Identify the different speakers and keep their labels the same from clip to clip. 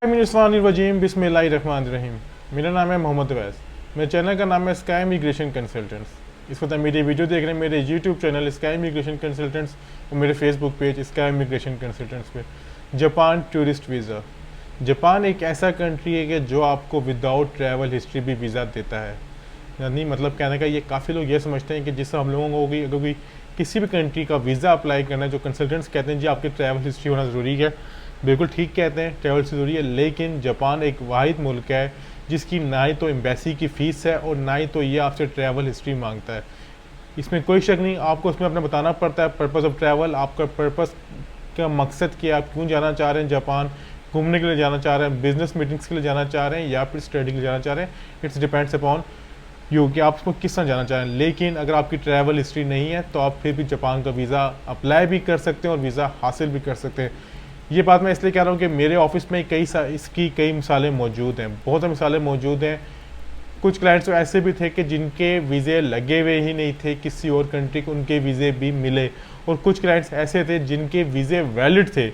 Speaker 1: वजीम बिस्मिल्लाहिर्रहमानिर्रहीम। मेरा नाम है मोहम्मद अवैस। मेरे चैनल का नाम है स्काई इमिग्रेशन कंसल्टेंट्स। इस वक्त मेरी वीडियो देख रहे हैं मेरे YouTube channel Sky Immigration Consultants और मेरे Facebook page Sky Immigration Consultants पे। Japan tourist visa. जापान एक ऐसा कंट्री है कि जो आपको विदाउट ट्रैवल हिस्ट्री भी वीज़ा देता है। यानी मतलब कहने का ये काफ़ी लोग ये समझते हैं कि जिससे हम लोगों को अगर कोई किसी भी कंट्री का वीज़ा अप्लाई करना है, जो कंसल्टेंट्स कहते हैं जी आपकी ट्रैवल हिस्ट्री होना ज़रूरी है, बिल्कुल ठीक कहते हैं, ट्रैवल से ज़रूरी है। लेकिन जापान एक वाहिद मुल्क है जिसकी ना ही तो एम्बेसी की फ़ीस है और ना ही तो ये आपसे ट्रैवल हिस्ट्री मांगता है। इसमें कोई शक नहीं, आपको उसमें अपना बताना पड़ता है पर्पज़ ऑफ ट्रैवल, आपका पर्पज़ का मकसद क्या, आप क्यों जाना चाह रहे हैं जापान, घूमने के लिए जाना चाह रहे हैं, बिजनेस मीटिंग्स के लिए जाना चाह रहे हैं या फिर स्टडी के लिए जाना चाह रहे हैं। इट्स डिपेंड्स अपॉन यू कि आप उसको किस तरह जाना चाहें। लेकिन अगर आपकी ट्रैवल हिस्ट्री नहीं है तो आप फिर भी जापान का वीज़ा अप्लाई भी कर सकते हैं और वीज़ा हासिल भी कर सकते हैं। ये बात मैं इसलिए कह रहा हूँ कि मेरे ऑफिस में इसकी कई मिसालें मौजूद हैं, बहुत सारी मिसालें मौजूद हैं। कुछ क्लाइंट्स तो ऐसे भी थे कि जिनके वीज़े लगे हुए ही नहीं थे किसी और कंट्री को, उनके वीज़े भी मिले। और कुछ क्लाइंट्स ऐसे थे जिनके वीज़े वैलिड थे,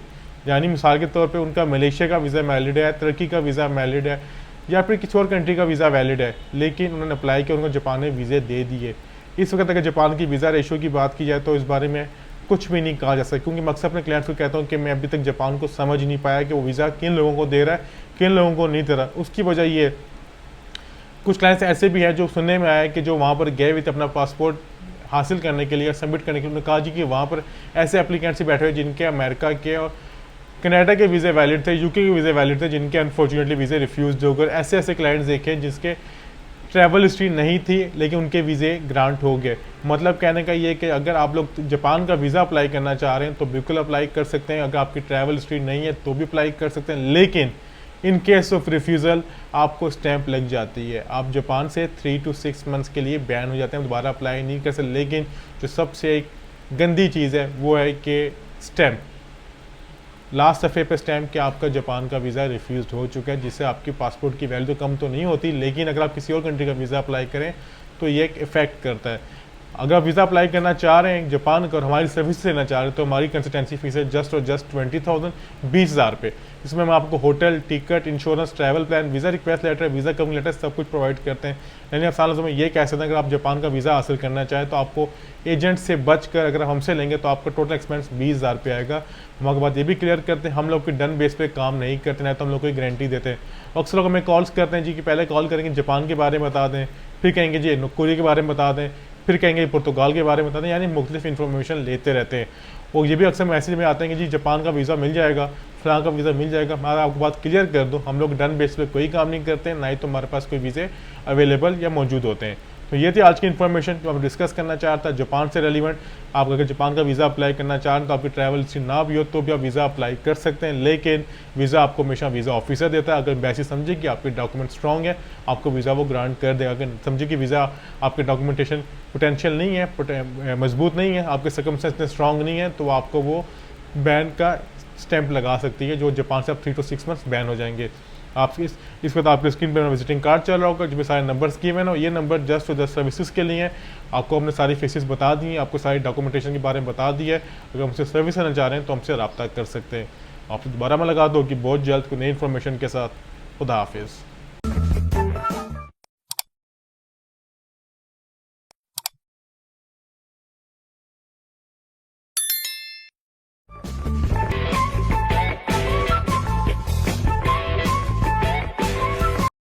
Speaker 1: यानी मिसाल के तौर पे उनका मलेशिया का वीज़ा वैलिड है, तुर्की का वीज़ा वैलिड है या फिर किसी और कंट्री का वीज़ा वैलिड है, लेकिन उन्होंने अप्लाई किया, उनको जापान ने वीज़े दे दिए। इस वक्त अगर जापान की वीज़ा रेशो की बात की जाए तो इस बारे में कुछ भी नहीं कहा जा सकता, क्योंकि मैं अक्सर अपने क्लाइंट्स को कहता हूँ कि मैं अभी तक जापान को समझ नहीं पाया कि वो वीज़ा किन लोगों को दे रहा है, किन लोगों को नहीं दे रहा। उसकी वजह ये, कुछ क्लाइंट्स ऐसे भी हैं जो सुनने में आया कि जो वहाँ पर गए हुए थे अपना पासपोर्ट हासिल करने के लिए, सबमिट करने के लिए, उन्होंने कहा जी कि वहाँ पर ऐसे एप्लीकेंट्स बैठे हुए जिनके अमेरिका के और कनाडा के वीज़े वैलिड थे, यूके के वीज़े वैलिड थे, जिनके अनफॉर्चुनेटली वीज़े रिफ्यूज़ होकर ऐसे ऐसे क्लाइंट्स देखे जिसके ट्रैवल हिस्ट्री नहीं थी लेकिन उनके वीज़े ग्रांट हो गए। मतलब कहने का ये कि अगर आप लोग जापान का वीज़ा अप्लाई करना चाह रहे हैं तो बिल्कुल अप्लाई कर सकते हैं, अगर आपकी ट्रैवल हिस्ट्री नहीं है तो भी अप्लाई कर सकते हैं। लेकिन इन केस ऑफ रिफ्यूज़ल आपको स्टैंप लग जाती है, आप जापान से 3 to 6 मंथ्स के लिए बैन हो जाते हैं, दोबारा अप्लाई नहीं कर सकते। लेकिन जो सबसे एक गंदी चीज़ है वो है कि स्टैंप, लास्ट दफ़े पे स्टैम्प कि आपका जापान का वीज़ा रिफ्यूज़ हो चुका है, जिससे आपकी पासपोर्ट की वैल्यू कम तो नहीं होती, लेकिन अगर आप किसी और कंट्री का वीज़ा अप्लाई करें तो ये एक इफ़ेक्ट करता है। अगर आप वीज़ा अप्लाई करना चाह रहे हैं जापान का और हमारी सर्विस लेना चाह रहे हैं तो हमारी कंसल्टेंसी फीस है जस्ट और जस्ट 20,000, 20,000 रुपये। इसमें हम आपको hotel, ticket, insurance, travel plan, visa request letter, visa cover letter सब कुछ प्रोवाइड करते हैं। यानी आप साल में ये कह सकते हैं अगर आप जापान का वीज़ा हासिल करना चाहें तो आपको एजेंट से बचकर अगर हमसे लेंगे तो आपका टोटल एक्सपेंस 20,000 रुपये आएगा। हम आपके बात ये भी क्लियर करते हैं, हम लोग कोई डन बेस पे काम नहीं करते, ना तो हम लोग कोई गारंटी देते हैं। अक्सर लोग हमें कॉल्स करते हैं जी कि पहले कॉल करेंगे जापान के बारे में बता दें, फिर कहेंगे जी कोरिया के बारे में बता दें, फिर कहेंगे पुर्तगाल के बारे में बता दें, यानी मुख्तलिफ इन्फॉर्मेशन लेते रहते हैं। और ये भी अक्सर मैसेज में आते हैं कि जी जापान का वीज़ा मिल जाएगा, फलां का वीज़ा मिल जाएगा। मैं आपको बात क्लियर कर दूँ, हम लोग डन बेस पे कोई काम नहीं करते, ना ही तो हमारे पास कोई वीज़े अवेलेबल या मौजूद होते हैं। तो ये थी आज की इन्फॉर्मेशन जो हम डिस्कस करना चाहता है जापान से रेलिवेंट। आप अगर जापान का वीज़ा अप्लाई करना चाह रहे हैं तो आपकी ट्रैवल हिस्ट्री ना भी हो तो भी आप वीज़ा अप्लाई कर सकते हैं, लेकिन वीज़ा आपको हमेशा वीज़ा ऑफिसर देता है। अगर वैसे समझे कि आपके डॉक्यूमेंट स्ट्रॉन्ग है आपको वीज़ा वो ग्रांट कर देगा। अगर समझे कि वीज़ा आपके डॉक्यूमेंटेशन पोटेंशियल नहीं है, मजबूत नहीं है, आपके सर्कमस्टेंस इतने स्ट्रॉन्ग नहीं है, तो आपको वो बैन का स्टैंप लगा सकती है, जो जापान से आप 3 to 6 मंथ्स बैन हो जाएंगे। आप इस वक्त आपके स्क्रीन पर विजिटिंग कार्ड चल रहा होगा जिसमें सारे नंबर्स किए हुए हैं, ये नंबर जस्ट और जस्ट सर्विसेज के लिए हैं। आपको हमने सारी फीसेस बता दी हैं, आपको सारी डॉक्यूमेंटेशन के बारे में बता दी है। अगर हमसे सर्विस लेना चाह रहे हैं तो हमसे रब्ता कर सकते हैं। आपसे दोबारा मैं लगा दो कि बहुत जल्द कोई नई इन्फॉर्मेशन के साथ। खुदा हाफिज़।